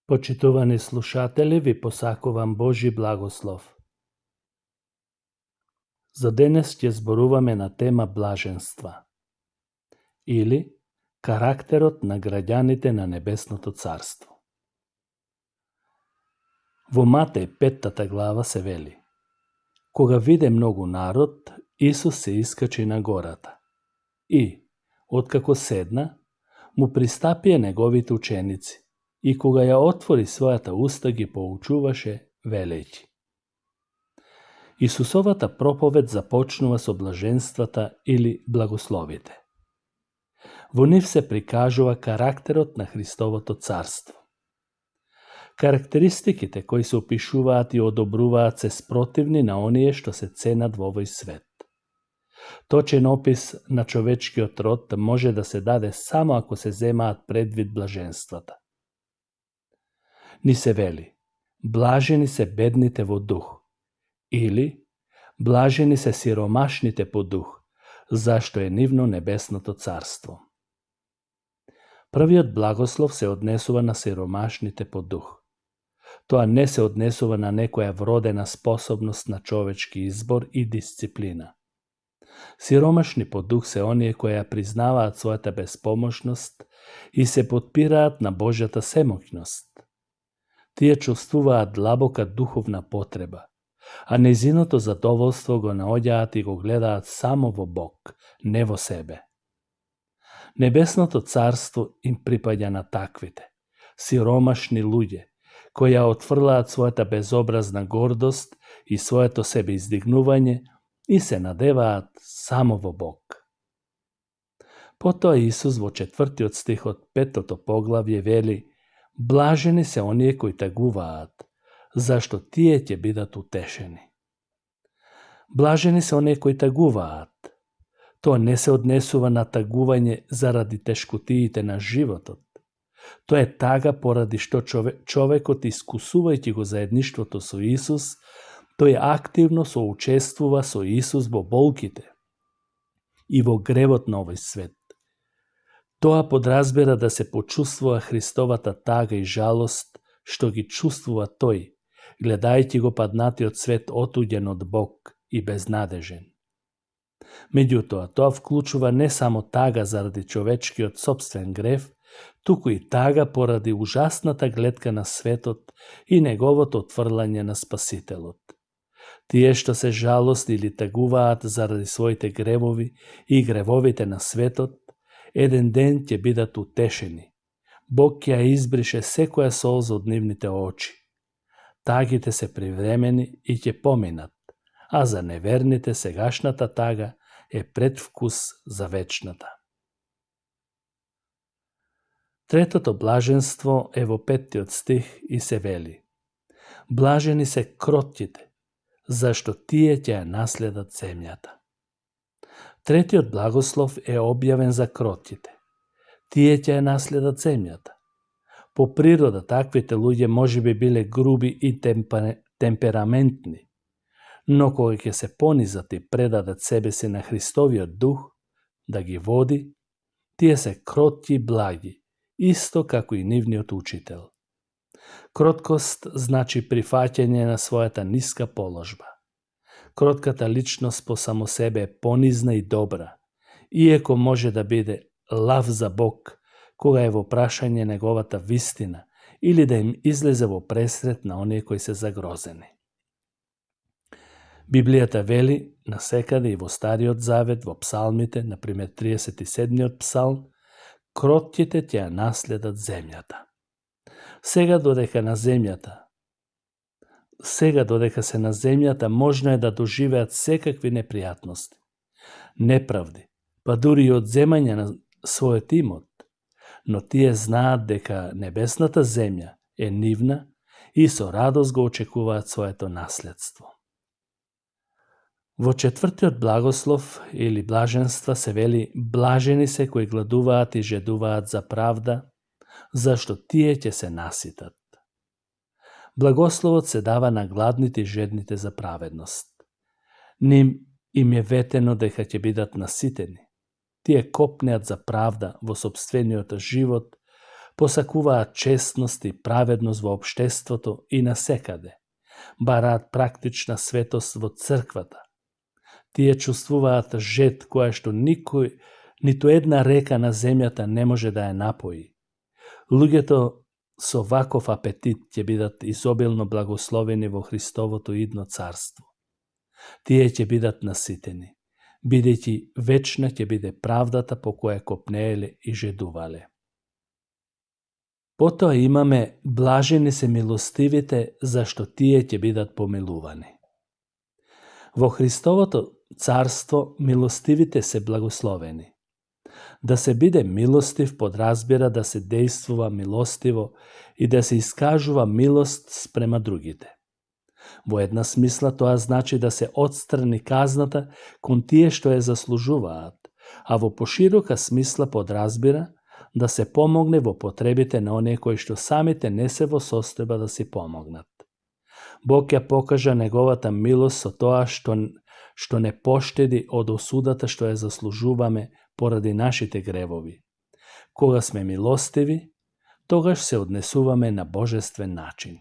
Почитувани слушатели, ви посакувам Божи благослов. За денес ќе зборуваме на тема блаженства или карактерот на граѓаните на Небесното царство. Во Матеј 5 глава се вели: кога виде многу народ, Исус се искачи на гората и, откако седна, му пристапија неговите ученици и кога ја отвори својата уста ги поучуваше, велејќи. Исусовата проповед започнува со блаженствата или благословите. Во нив се прикажува карактерот на Христовото царство. Карактеристиките кои се опишуваат и одобруваат се спротивни на оние што се ценат во овој свет. Точен опис на човечкиот род може да се даде само ако се земаат предвид блаженствата. Ни се вели: блажени се бедните во дух, или блажени се сиромашните по дух, зашто е нивно Небесното царство. Првиот благослов се однесува на сиромашните по дух. Тоа не се однесува на некоја вродена способност на човечки избор и дисциплина. Сиромашни по дух се оние кои ја признаваат својата беспомошност и се потпираат на Божјата семоќност. Тие чувствуваат длабока духовна потреба, а нејзиното задоволство го наоѓаат и го гледаат само во Бог, не во себе. Небесното царство им припаѓа на таквите, сиромашни луѓе, кои ја отфрлаат својата безобразна гордост и своето себе издигнување и се надеваат само во Бог. Потоа Исус во 4 стих од 5 поглавје вели: блажени се оние кои тагуваат, зашто тие ќе бидат утешени. Блажени се оние кои тагуваат. Тоа не се однесува на тагување заради тешкотиите на животот. Тоа е тага поради што човекот, искусувајќи го заедништвото со Исус, тој активно соучествува со Исус во болките и во гревот на овој свет. Тоа подразбира да се почувствува Христовата тага и жалост што ги чувствува тој, гледајќи го паднатиот свет отуѓен од Бог и безнадежен. Меѓутоа, тоа вклучува не само тага заради човечкиот собствен грев, туку и тага поради ужасната гледка на светот и неговото отфрлање на Спасителот. Тие што се жалост или тагуваат заради своите гревови и гревовите на светот, еден ден ќе бидат утешени. Бог ќе ја избрише секоја солза од нивните очи. Тагите се привремени и ќе поминат, а за неверните сегашната тага е предвкус за вечната. Третото блаженство е во 5 стих и се вели: блажени се кротките, зашто тие ќе ја наследат земјата. Третиот благослов е објавен за кротките. Тие ќе ја наследат земјата. По природа таквите луѓе можеби биле груби и темпераментни, но кога ќе се понизат и предадат себе си на Христовиот дух да ги води, тие се кротки и благи, исто како и нивниот учител. Кроткост значи прифаќање на својата ниска положба. Кротката личност по само себе е понизна и добра, иеко може да биде лав за Бог, кога е во прашање неговата вистина или да им излезе во пресрет на оние кои се загрозени. Библијата вели насекаде и во Стариот Завет, во псалмите, например 37 псалм, кротките ќе ја наследат земјата. Сега додека се на земјата, можно е да доживеат секакви непријатности, неправди, па дури и одземање на својот имот, но тие знаат дека небесната земја е нивна и со радост го очекуваат своето наследство. Во 4 благослов или блаженства се вели: блажени се кои гладуваат и жедуваат за правда, зашто тие ќе се наситат. Благословот се дава на гладните и жедните за праведност. Ним им е ветено дека ќе бидат наситени. Тие копнеат за правда во сопствениот живот, посакуваат честност и праведност во општеството и насекаде, бараат практична светост во црквата. Тие чувствуваат жет која што ниту една река на земјата не може да ја напои. Луѓето со ваков апетит ќе бидат изобилно благословени во Христовото идно царство. Тие ќе бидат наситени, бидејќи вечна ќе биде правдата по која копнееле и жедувале. Потоа имаме блажени се милостивите, зашто тие ќе бидат помилувани. Во Христовото царство милостивите се благословени. Да се биде милостив подразбира да се действува милостиво и да се искажува милост спрема другите. Во една смисла тоа значи да се отстрани казната кон тие што ја заслужуваат, а во поширока смисла подразбира да се помогне во потребите на оние кои што самите не се во состојба да си помогнат. Бог ја покажа неговата милост со тоа што не поштеди од осудата што ја заслужуваме поради нашите гревови. Кога сме милостиви, тогаш се однесуваме на божествен начин.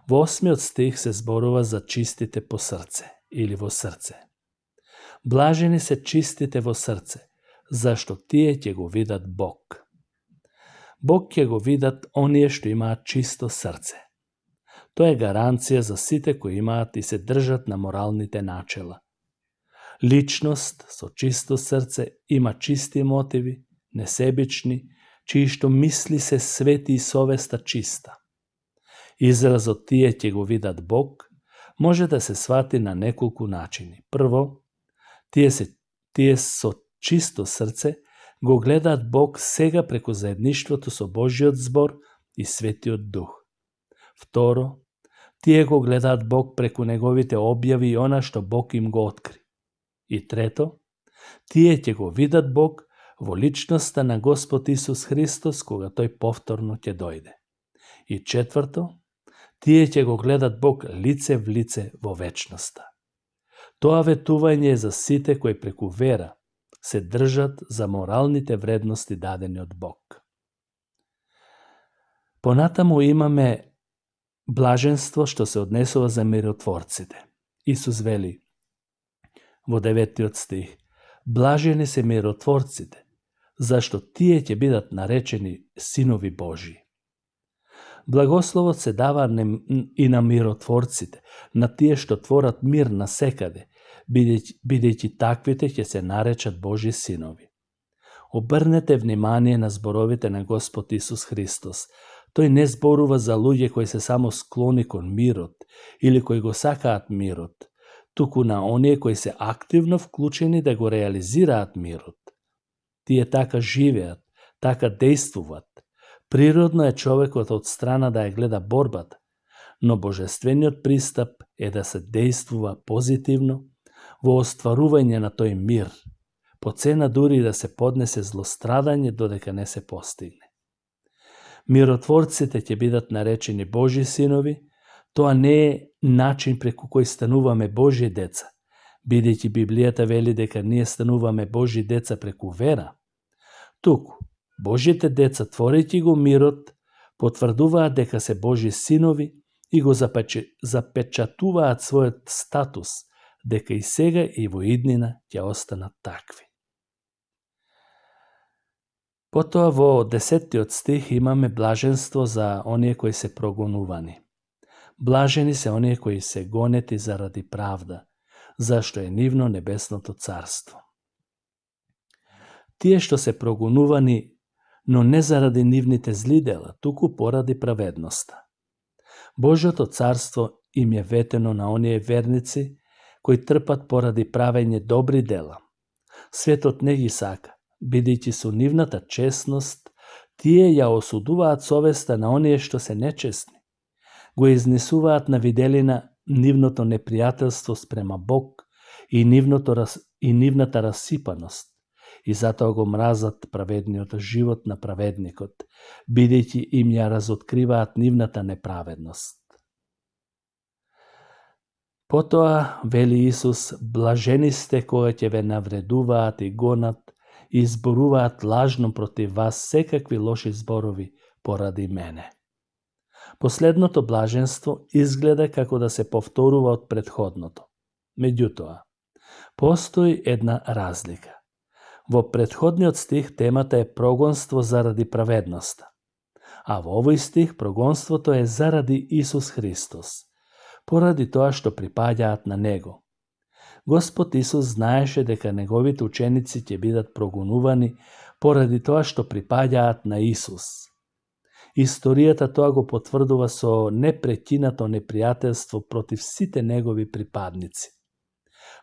Во 8 стих се зборува за чистите по срце или во срце. Блажени се чистите во срце, зашто тие ќе го видат Бог. Бог ќе го видат оние што имаат чисто срце. Тоа е гаранција за сите кои имаат и се држат на моралните начела. Личност со чисто срце има чисти мотиви, несебични, чии што мисли се свети и совеста чиста. Изразот тие ќе го видат Бог може да се свати на неколку начини. Прво, тие со чисто срце го гледаат Бог сега преку заедништвото со Божиот збор и Светиот Дух. Второ, тие го гледаат Бог преку неговите објави и она што Бог им го откри. И трето, тие ќе го видат Бог во личноста на Господ Исус Христос кога тој повторно ќе дојде. И четврто, тие ќе го гледат Бог лице в лице во вечноста. Тоа ветување е за сите кои преку вера се држат за моралните вредности дадени од Бог. Понатаму имаме блаженство што се однесува за миротворците. Исус вели во 9 стих: блажени се миротворците, зашто тие ќе бидат наречени синови Божии. Благословот се дава и на миротворците, на тие што творат мир насекаде, бидејќи таквите ќе се наречат Божи синови. Обрнете внимание на зборовите на Господ Исус Христос. Тој не зборува за луѓе кои се само склони кон мирот или кои го сакаат мирот, туку на оние кои се активно вклучени да го реализираат мирот. Тие така живеат, така действуваат. Природно е човекот од страна да ја гледа борбата, но божествениот пристап е да се действува позитивно во остварување на тој мир, по цена дури да се поднесе злострадање додека не се постигне. Миротворците ќе бидат наречени Божи синови. Тоа не е начин преку кој стануваме Божи деца, бидејќи Библијата вели дека ние стануваме Божи деца преку вера. Туку, Божите деца, творејќи го мирот, потврдуваат дека се Божи синови и го запечатуваат својот статус, дека и сега и во иднина ќе останат такви. Потоа во 10 стих имаме блаженство за оние кои се прогонувани. Блажени се оние кои се гонети заради правда, зашто е нивно небесното царство. Тие што се прогонувани, но не заради нивните зли дела, туку поради праведноста. Божјото царство им е ветено на оние верници кои трпат поради правење добри дела. Светот не ги сака, бидејќи со нивната честност тие ја осудуваат совеста на оние што се нечестни. Го изнесуваат на виделина нивното непријателство спрема Бог и нивната расипаност, и затоа го мразат праведниот живот на праведникот, бидејќи им ја разоткриваат нивната неправедност. Потоа, вели Исус, блажени сте кога ќе ве навредуваат и гонат и изборуваат лажно против вас секакви лоши зборови поради мене. Последното блаженство изгледа како да се повторува од претходното. Меѓутоа, постои една разлика. Во претходниот стих темата е прогонство заради праведноста, а во овој стих прогонството е заради Исус Христос, поради тоа што припаѓаат на Него. Господ Исус знаеше дека Неговите ученици ќе бидат прогонувани поради тоа што припаѓаат на Исус. Историјата тоа го потврдува со непрекинато непријателство против сите Негови припадници.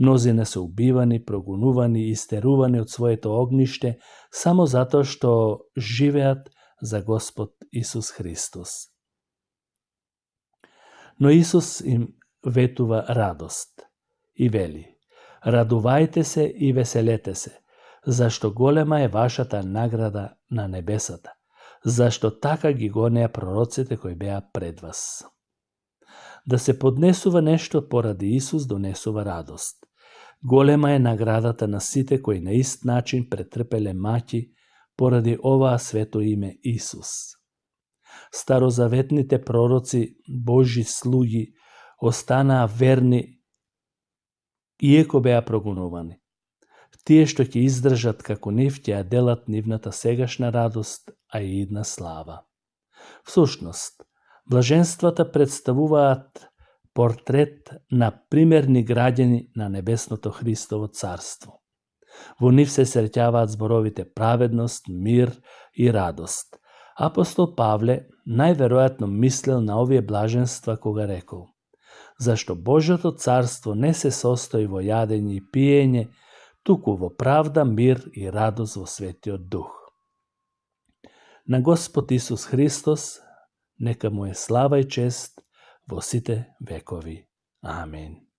Мнозина се убивани, прогонувани и истерувани од своето огниште само затоа што живеат за Господ Исус Христос. Но Исус им ветува радост и вели: радувајте се и веселете се, зашто голема е вашата награда на небесата, зашто така ги гонеа пророците кои беа пред вас. Да се поднесува нешто поради Исус донесува радост. Голема е наградата на сите кои на ист начин претрпеле маќи поради оваа свето име Исус. Старозаветните пророци, Божји слуги, останаа верни иеко беа прогонувани. Тие што ќе издржат како нив ќе ја делат нивната сегашна радост, а и идна слава. Всушност, блаженствата представуваат портрет на примерни граѓани на небесното Христово царство. Во нив се среќаваат зборовите праведност, мир и радост. Апостол Павле најверојатно мислел на овие блаженства кога рекол: зашто Божјото царство не се состои во јадење и пиење, туку во правда, мир и радост во Светиот Дух. На Господ Исус Христос нека му е слава и чест во сите векови. Амин.